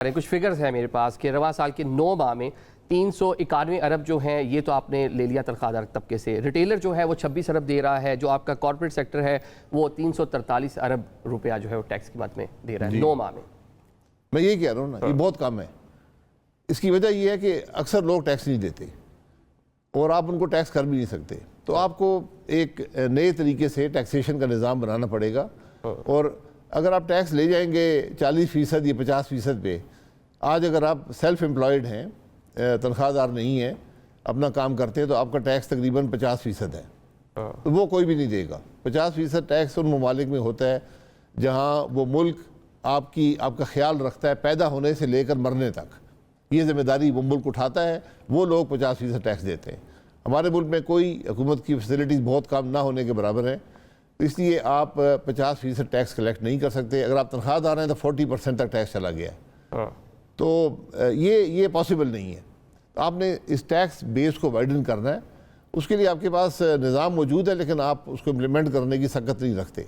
کچھ فگرز ہیں میرے پاس کہ رواں سال کے 9 ماہ میں 391 ارب جو ہیں یہ تو آپ نے لے لیا تنخواہ دار طبقے سے. ریٹیلر جو ہے وہ 26 ارب دے رہا ہے. جو آپ کا کارپوریٹ سیکٹر ہے وہ 343 ارب روپیہ جو ہے وہ ٹیکس کی مد میں دے رہا ہے 9 ماہ میں. میں یہی کہہ رہا ہوں نا, یہ بہت کم ہے. اس کی وجہ یہ ہے کہ اکثر لوگ ٹیکس نہیں دیتے اور آپ ان کو ٹیکس کر بھی نہیں سکتے. تو آپ کو ایک نئے طریقے سے ٹیکسیشن کا نظام بنانا پڑے گا. اور اگر آپ ٹیکس لے جائیں گے 40% یا 50% پہ, آج اگر آپ سیلف امپلائڈ ہیں, تنخواہ دار نہیں ہیں, اپنا کام کرتے ہیں, تو آپ کا ٹیکس تقریباً 50% ہے. تو وہ کوئی بھی نہیں دے گا. 50% ٹیکس ان ممالک میں ہوتا ہے جہاں وہ ملک آپ کا خیال رکھتا ہے پیدا ہونے سے لے کر مرنے تک. یہ ذمہ داری وہ ملک اٹھاتا ہے, وہ لوگ 50% ٹیکس دیتے ہیں. ہمارے ملک میں کوئی حکومت کی فیسلٹیز بہت کم نہ ہونے کے برابر ہیں, اس لیے آپ 50% ٹیکس کلیکٹ نہیں کر سکتے. اگر آپ تنخواہ دار ہیں تو 40% تک ٹیکس چلا گیا ہے. تو یہ پاسبل نہیں ہے. آپ نے اس ٹیکس بیس کو وائڈن کرنا ہے. اس کے لیے آپ کے پاس نظام موجود ہے, لیکن آپ اس کو امپلیمنٹ کرنے کی سکت نہیں رکھتے.